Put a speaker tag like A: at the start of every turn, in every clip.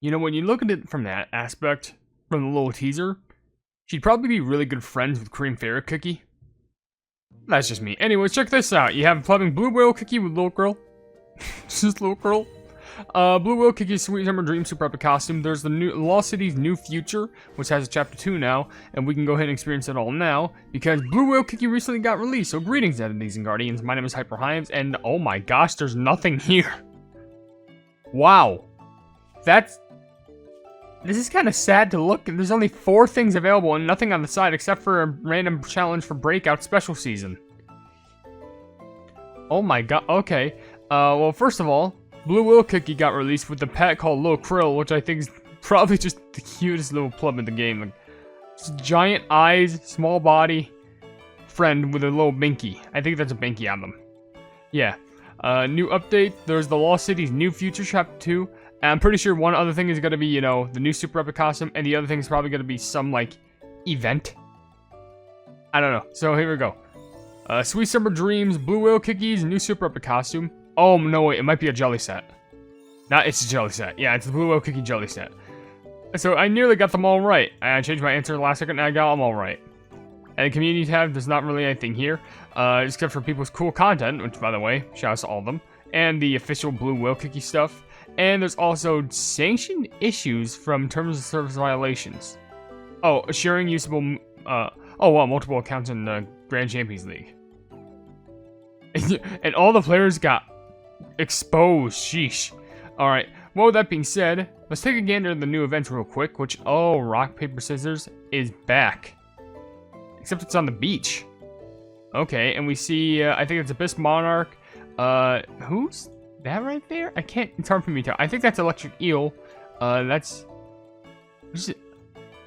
A: You know, when you look at it from that aspect, from the little teaser, she'd probably be really good friends with Cream Fairy Cookie. That's just me. Anyways, check this out. You have plumbing Blue Whale Cookie with Little Girl. Just Little Girl. Blue Whale Cookie's Sweet Summer Dream Super Epic Costume. There's the new Lost City's New Future, which has a Chapter 2 now, and we can go ahead and experience it all now, because Blue Whale Cookie recently got released. So greetings, Enemies and Guardians. My name is HyperHimes, and oh my gosh, there's nothing here. Wow. This is kind of sad to look. There's only 4 things available and nothing on the side except for a random challenge for Breakout Special Season. Oh my god, okay. Well, first of all, Blue Whale Cookie got released with the pet called Lil Krill, which I think is probably just the cutest little plum in the game. Like, just giant eyes, small body, friend with a little binky. I think that's a binky on them. Yeah. New update, there's the Lost City's New Future Chapter 2. And I'm pretty sure one other thing is going to be, you know, the new Super Epic costume, and the other thing is probably going to be some, like, event. I don't know. So, here we go. Sweet Summer Dreams, Blue Whale Cookies, new Super Epic costume. Oh, no, wait, it might be a jelly set. It's a jelly set. Yeah, it's the Blue Whale Cookie jelly set. So, I nearly got them all right. I changed my answer last second, and I got them all right. And the community tab, there's not really anything here, except for people's cool content, which, by the way, shouts to all of them, and the official Blue Whale Cookie stuff. And there's also sanctioned issues from terms of service violations. Oh, sharing usable, multiple accounts in the Grand Champions League. And all the players got exposed, sheesh. Alright, well, with that being said, let's take a gander at the new events real quick, which, Rock, Paper, Scissors is back. Except it's on the beach. Okay, and we see, I think it's Abyss Monarch. Who's that right there? It's hard for me to tell. I think that's Electric Eel. Oh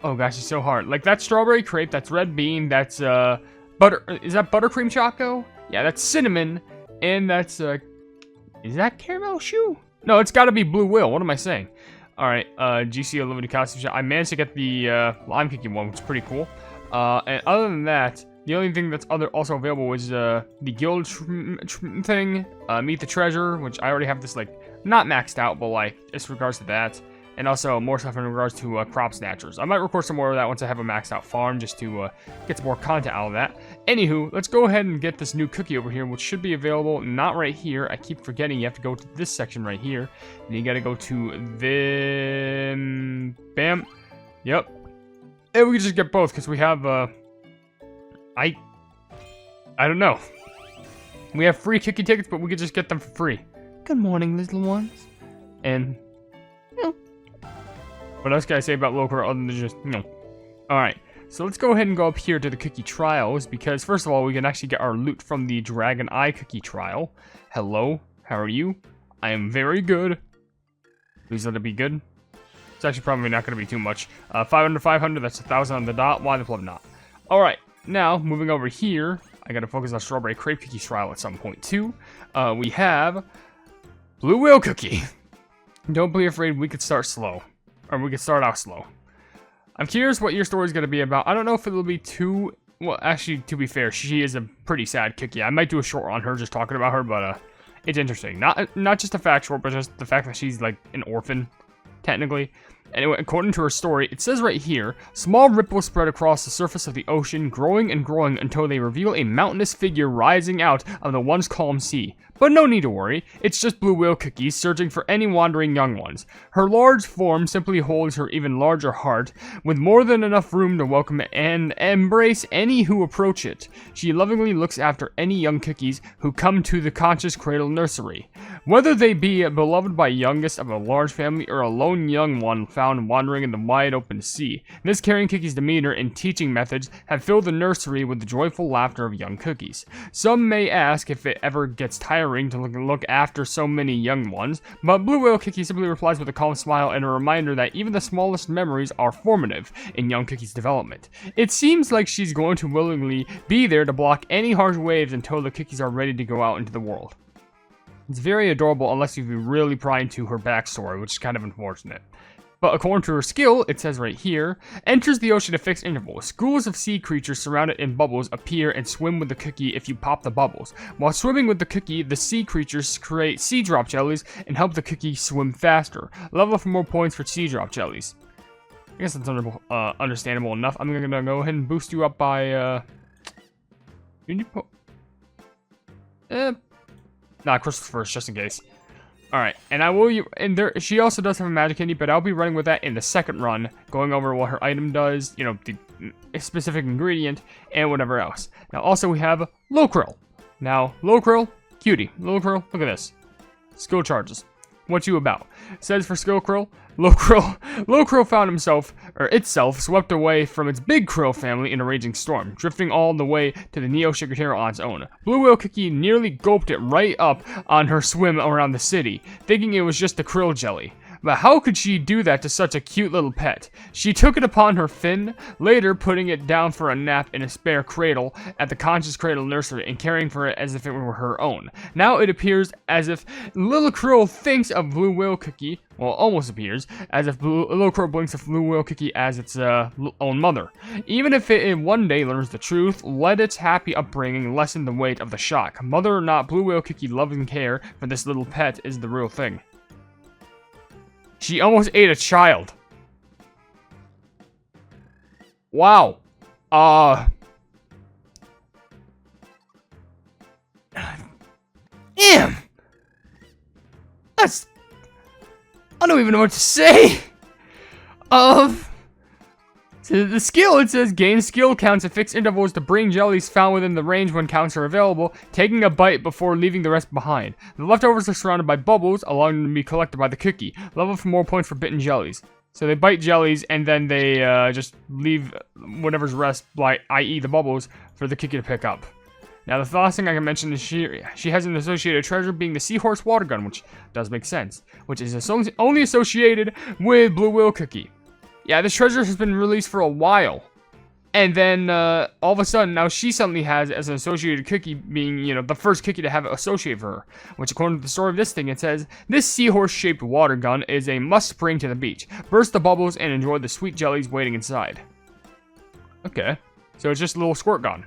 A: gosh, it's so hard. Like, that's Strawberry Crepe, that's Red Bean, that's, Butter, is that Buttercream Choco? Yeah, that's Cinnamon, and that's, is that Caramel Shoe? No, it's gotta be Blue Whale, what am I saying? Alright, GCO Limited Costume Shop. I managed to get the, Lime Cookie one, which is pretty cool. And other than that, the only thing that's also available was the guild thing, Meet the Treasure, which I already have this, like, not maxed out, but, like, just regards to that. And also more stuff in regards to Crop Snatchers. I might record some more of that once I have a maxed out farm, just to get some more content out of that. Anywho, let's go ahead and get this new cookie over here, which should be available, not right here. I keep forgetting you have to go to this section right here. And you gotta go to the... Bam. Yep. And we can just get both, because we have, I don't know. We have free cookie tickets, but we could just get them for free. Good morning, little ones. And, what else can I say about local other than just, Alright, so let's go ahead and go up here to the cookie trials, because first of all, we can actually get our loot from the Dragon Eye cookie trial. Hello, how are you? I am very good. Please let it be good. It's actually probably not going to be too much. 500, 500, that's 1,000 on the dot. Why the flip not? Alright, now, moving over here, I gotta focus on Strawberry Crepe Cookie trial at some point, too. We have Blue Whale Cookie. Don't be afraid, we could start slow. Or we could start out slow. I'm curious what your story's gonna be about. I don't know if it'll be too... Well, actually, to be fair, she is a pretty sad cookie. I might do a short on her, just talking about her, but, it's interesting. Not just the fact short, but just the fact that she's, like, an orphan, technically. Anyway, according to her story, it says right here, small ripples spread across the surface of the ocean, growing and growing until they reveal a mountainous figure rising out of the once calm sea. But no need to worry, it's just Blue Whale Cookie searching for any wandering young ones. Her large form simply holds her even larger heart, with more than enough room to welcome and embrace any who approach it. She lovingly looks after any young cookies who come to the Conscious Cradle Nursery. Whether they be beloved by youngest of a large family or a lone young one found wandering in the wide open sea, this caring cookie's demeanor and teaching methods have filled the nursery with the joyful laughter of young cookies. Some may ask if it ever gets tiring to look after so many young ones, but Blue Whale Cookie simply replies with a calm smile and a reminder that even the smallest memories are formative in young Cookie's development. It seems like she's going to willingly be there to block any harsh waves until the cookies are ready to go out into the world. It's very adorable unless you really pry into her backstory, which is kind of unfortunate. But according to her skill, it says right here, enters the ocean at fixed intervals. Schools of sea creatures surrounded in bubbles appear and swim with the cookie if you pop the bubbles. While swimming with the cookie, the sea creatures create sea drop jellies and help the cookie swim faster. Level up for more points for sea drop jellies. I guess that's understandable enough. I'm gonna go ahead and boost you up by, crystals first, just in case. Alright, and I will, and there, she also does have a magic candy, but I'll be running with that in the second run, going over what her item does, you know, the specific ingredient, and whatever else. Now, also we have Lockrill. Now, Lockrill, cutie. Lockrill, look at this. Skill charges. What you about? It says for skill krill, Lockrill found itself swept away from its big krill family in a raging storm, drifting all the way to the Neo Shigotero on its own. Blue Whale Cookie nearly gulped it right up on her swim around the city, thinking it was just a krill jelly. But how could she do that to such a cute little pet? She took it upon her fin, later putting it down for a nap in a spare cradle at the Conscious Cradle Nursery and caring for it as if it were her own. Now it appears as if little krill thinks of Blue Whale Cookie, well, almost appears, as if little krill blinks of Blue Whale Cookie as its own mother. Even if it one day learns the truth, let its happy upbringing lessen the weight of the shock. Mother or not, Blue Whale Cookie love and care for this little pet is the real thing. She almost ate a child. Wow. Damn. That's... I don't even know what to say. So the skill, it says, gain skill counts at fixed intervals to bring jellies found within the range when counts are available, taking a bite before leaving the rest behind. The leftovers are surrounded by bubbles, allowing them to be collected by the cookie. Level for more points for bitten jellies. So they bite jellies, and then they just leave whatever's rest, i.e. the bubbles, for the cookie to pick up. Now, the last thing I can mention is she has an associated treasure being the Seahorse Water Gun, which does make sense, which is only associated with Blue Whale Cookie. Yeah, this treasure has been released for a while. And then, all of a sudden, now she suddenly has as an associated cookie being, you know, the first cookie to have it associated for her. Which, according to the story of this thing, it says, this seahorse-shaped water gun is a must bring to the beach. Burst the bubbles and enjoy the sweet jellies waiting inside. Okay. So it's just a little squirt gun.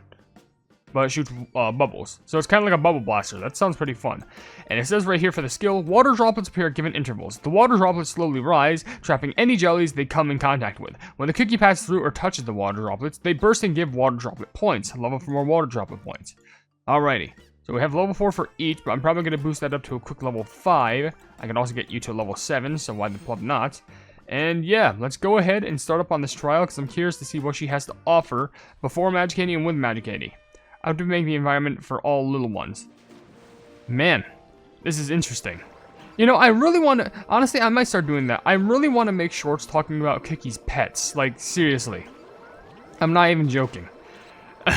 A: But it shoots bubbles. So it's kind of like a bubble blaster. That sounds pretty fun. And it says right here for the skill, water droplets appear at given intervals. The water droplets slowly rise, trapping any jellies they come in contact with. When the cookie passes through or touches the water droplets, they burst and give water droplet points. Level for more water droplet points. Alrighty. So we have level 4 for each, but I'm probably going to boost that up to a quick level 5. I can also get you to level 7, so why the plug not? And yeah, let's go ahead and start up on this trial, because I'm curious to see what she has to offer before Magic Candy and with Magic Candy. I have to make the environment for all little ones. Man, this is interesting. You know, I really want to... Honestly, I might start doing that. I really want to make shorts talking about Cookie's pets. Like, seriously. I'm not even joking.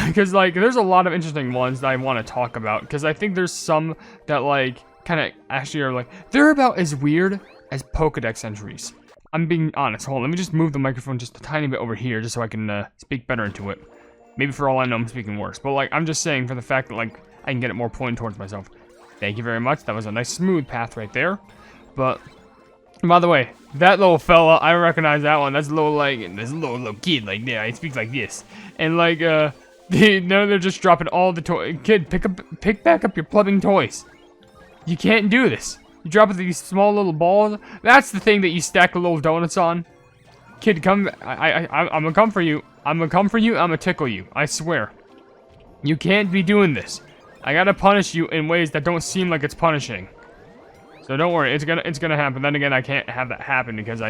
A: Because, like, there's a lot of interesting ones that I want to talk about. Because I think there's some that, like, kind of actually are, like... They're about as weird as Pokedex entries. I'm being honest. Hold on, let me just move the microphone just a tiny bit over here just so I can speak better into it. Maybe for all I know, I'm speaking worse. But, like, I'm just saying for the fact that, like, I can get it more pointed towards myself. Thank you very much. That was a nice smooth path right there. But, by the way, that little fella, I recognize that one. That's a little, like, this little kid, like, yeah, he speaks like this. And, like, they're just dropping all the toys. Kid, pick back up your plumbing toys. You can't do this. You drop these small little balls. That's the thing that you stack the little donuts on. Kid, come, I'm gonna come for you. I'm gonna come for you, I'm gonna tickle you. I swear. You can't be doing this. I gotta punish you in ways that don't seem like it's punishing. So don't worry, it's gonna happen. Then again, I can't have that happen because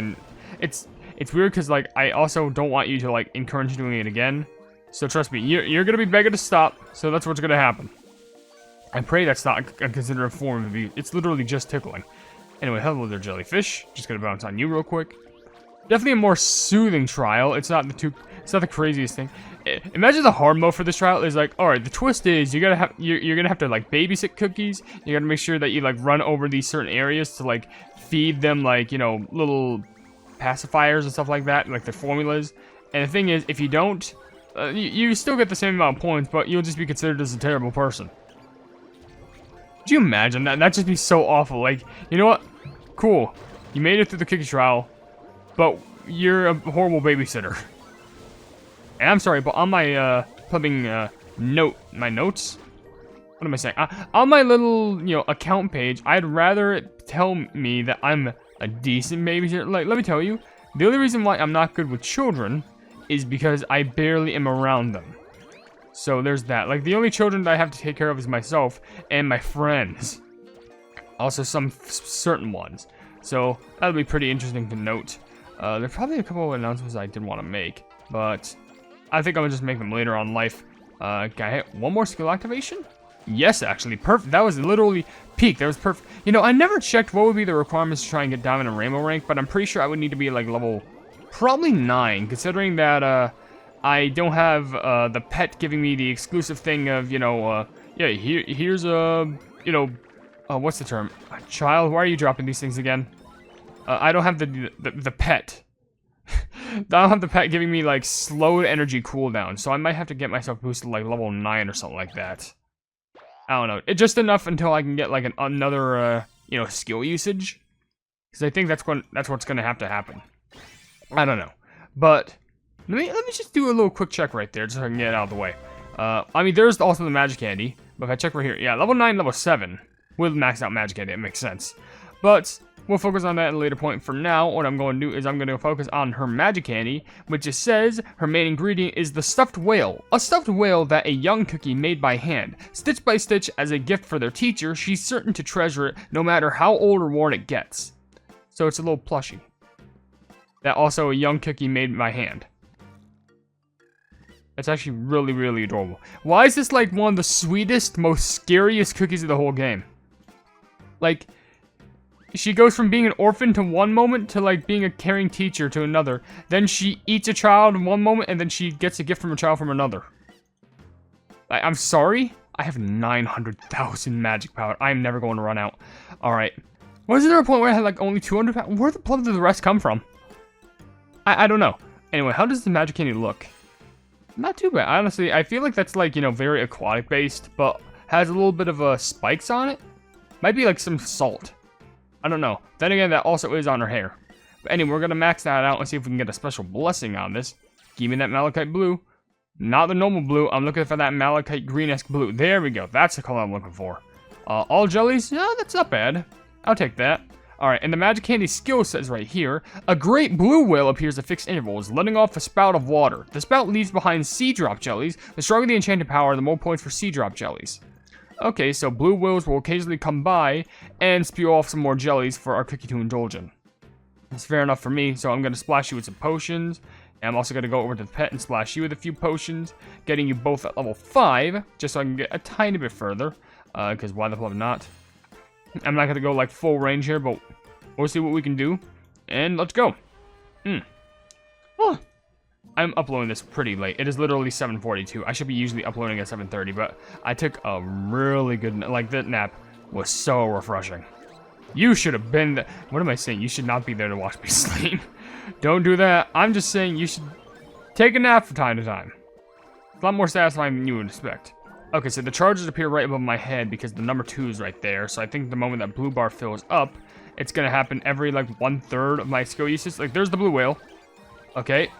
A: it's weird because, like, I also don't want you to, like, encourage doing it again. So trust me, you're gonna be begging to stop, so that's what's gonna happen. I pray that's not a considerate form of abuse. It's literally just tickling. Anyway, hello there, jellyfish. Just gonna bounce on you real quick. Definitely a more soothing trial. It's not the craziest thing. Imagine the hard mode for this trial is like, all right, the twist is you're gonna have to, like, babysit cookies. You gotta make sure that you, like, run over these certain areas to, like, feed them, like, you know, little pacifiers and stuff like that, like the formulas. And the thing is, if you don't, you still get the same amount of points, but you'll just be considered as a terrible person. Could you imagine that? That'd just be so awful. Like, you know what? Cool. You made it through the cookie trial. but you're a horrible babysitter. And I'm sorry, but on my flipping my notes. What am I saying? On my little, account page, I'd rather it tell me that I'm a decent babysitter. Like, let me tell you, the only reason why I'm not good with children is because I barely am around them. So there's that. Like, the only children that I have to take care of is myself and my friends. Also, some certain ones. So that'll be pretty interesting to note. There's probably a couple of announcements I did want to make, but I think I'm gonna just make them later on in life. Can I hit one more skill activation? Yes, actually, perfect. That was literally peak. That was perfect. I never checked what would be the requirements to try and get diamond and rainbow rank, but I'm pretty sure I would need to be like level probably 9, considering that I don't have the pet giving me the exclusive thing of here's a what's the term? A child. Why are you dropping these things again? I don't have the pet. I don't have the pet giving me like slowed energy cooldown, so I might have to get myself boosted like level 9 or something like that. I don't know. It's just enough until I can get like another skill usage, because I think that's what's gonna have to happen. I don't know, but let me just do a little quick check right there, just so I can get it out of the way. I mean, there's also the magic candy, but if I check right here, yeah, level 9, level 7 with maxed out magic candy, it makes sense. But we'll focus on that at a later point. For now, what I'm going to do is I'm going to focus on her magic candy, which it says her main ingredient is the stuffed whale. A stuffed whale that a young cookie made by hand. Stitch by stitch as a gift for their teacher, she's certain to treasure it no matter how old or worn it gets. So it's a little plushie. That also a young cookie made by hand. That's actually really, really adorable. Why is this like one of the sweetest, most scariest cookies of the whole game? Like, she goes from being an orphan to one moment to like being a caring teacher to another. Then she eats a child in one moment and then she gets a gift from a child from another. I'm sorry? I have 900,000 magic power. I'm never going to run out. Alright. Wasn't there a point where I had like only 200 power? Where the blood did the rest come from? I don't know. Anyway, how does the magic candy look? Not too bad. Honestly, I feel like that's like, very aquatic based, but has a little bit of spikes on it. Might be like some salt. I don't know. Then again, that also is on her hair. But anyway, we're going to max that out and see if we can get a special blessing on this. Give me that malachite blue. Not the normal blue. I'm looking for that malachite green-esque blue. There we go. That's the color I'm looking for. All jellies? Yeah, that's not bad. I'll take that. Alright, and the magic candy skill says right here, a great blue whale appears at fixed intervals, letting off a spout of water. The spout leaves behind sea drop jellies. The stronger the enchanted power, the more points for sea drop jellies. Okay, so blue whales will occasionally come by and spew off some more jellies for our cookie to indulge in. That's fair enough for me, so I'm going to splash you with some potions. And I'm also going to go over to the pet and splash you with a few potions, getting you both at level 5, just so I can get a tiny bit further, because why the hell not? I'm not going to go like full range here, but we'll see what we can do. And let's go. Oh, I'm uploading this pretty late. It is literally 7:42. I should be usually uploading at 7:30, but I took a really good nap. Like, that nap was so refreshing. You should have been there. What am I saying? You should not be there to watch me sleep. Don't do that. I'm just saying you should take a nap from time to time. It's a lot more satisfying than you would expect. Okay, so the charges appear right above my head because the number 2 is right there. So I think the moment that blue bar fills up, it's going to happen every, like, 1/3 of my skill usage. Like, there's the blue whale. Okay.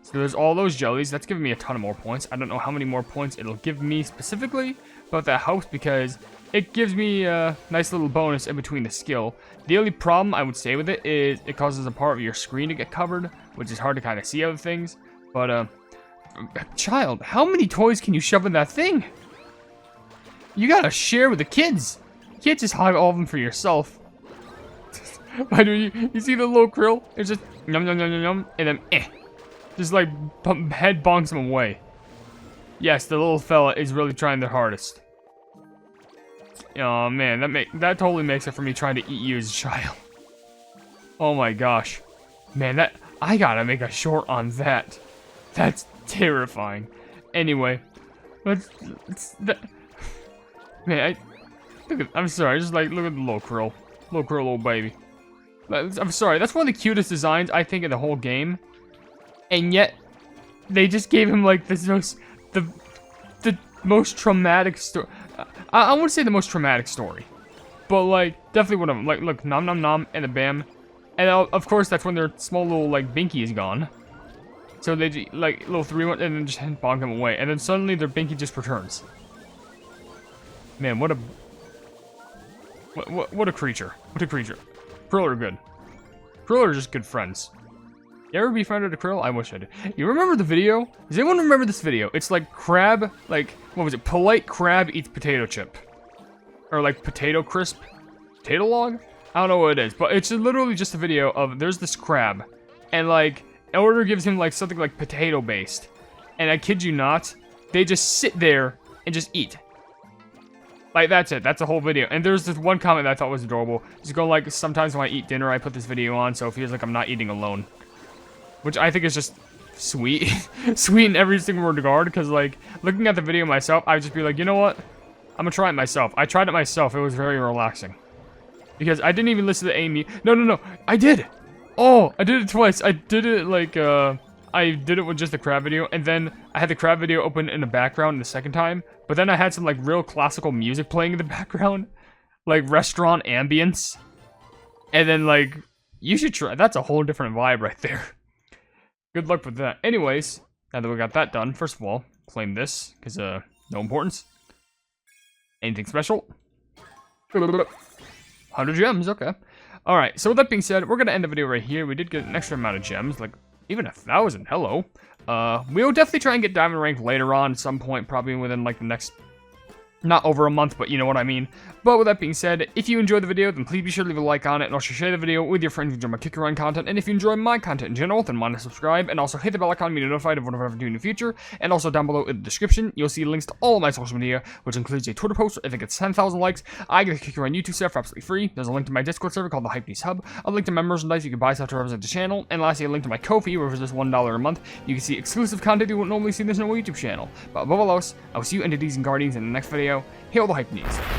A: So there's all those jellies. That's giving me a ton of more points. I don't know how many more points it'll give me specifically, but that helps because it gives me a nice little bonus in between the skill. The only problem I would say with it is it causes a part of your screen to get covered, which is hard to kind of see other things. But, child, how many toys can you shove in that thing? You gotta share with the kids. You can't just hog all of them for yourself. Why do you see the little krill? It's just yum yum yum yum yum, and then just like head bonks them away. Yes, the little fella is really trying their hardest. Oh man, that totally makes it for me trying to eat you as a child. Oh my gosh, man, I gotta make a short on that. That's terrifying. Anyway, man, I'm sorry. Just like look at the little krill, little baby. I'm sorry. That's one of the cutest designs I think in the whole game, and yet they just gave him like the most traumatic story. I wouldn't say the most traumatic story, but like definitely one of them. Like look, nom nom nom, and the bam. And of course, that's when their small little, like, binky is gone. So they, like, little 3-1, and then just bonk them away. And then suddenly their binky just returns. Man, what a... What a creature. What a creature. Krill are good. Krill are just good friends. You ever befriended a krill? I wish I did. You remember the video? Does anyone remember this video? It's like crab, like, what was it? Polite crab eats potato chip. Or like potato crisp. Potato log? I don't know what it is, but it's literally just a video of, there's this crab. And like, Elder gives him like something like potato based. And I kid you not, they just sit there and just eat. Like, that's it. That's the whole video. And there's this one comment that I thought was adorable. Just go like, sometimes when I eat dinner, I put this video on, so it feels like I'm not eating alone. Which I think is just sweet. Sweet in every single regard, because, like, looking at the video myself, I would just be like, you know what? I'm gonna try it myself. I tried it myself. It was very relaxing. Because I didn't even listen to Amy. No. I did! Oh, I did it twice. I did it, like, I did it with just the crab video, and then I had the crab video open in the background the second time, but then I had some, like, real classical music playing in the background. Like, restaurant ambience. And then, like, you should try. That's a whole different vibe right there. Good luck with that. Anyways, now that we got that done, first of all, claim this, because, no importance. Anything special? 100 gems, okay. Alright, so with that being said, we're going to end the video right here. We did get an extra amount of gems, like, even 1,000, hello. We'll definitely try and get diamond rank later on at some point, probably within, like, the next... Not over a month, but you know what I mean. But with that being said, if you enjoyed the video, then please be sure to leave a like on it, and also share the video with your friends who enjoy my Kick Run content. And if you enjoy my content in general, then mind to subscribe, and also hit the bell icon to be notified of whatever I do in the future. And also down below in the description, you'll see links to all of my social media, which includes a Twitter post. If it gets 10,000 likes, I get a Kick Run YouTube server for absolutely free. There's a link to my Discord server called the Hypenese Hub, a link to my merchandise you can buy stuff to represent the channel, and lastly, a link to my Ko-fi, where for just $1 a month, you can see exclusive content you won't normally see in this normal YouTube channel. But above all else, I will see you entities and guardians in the next video. Hail the Hypenese.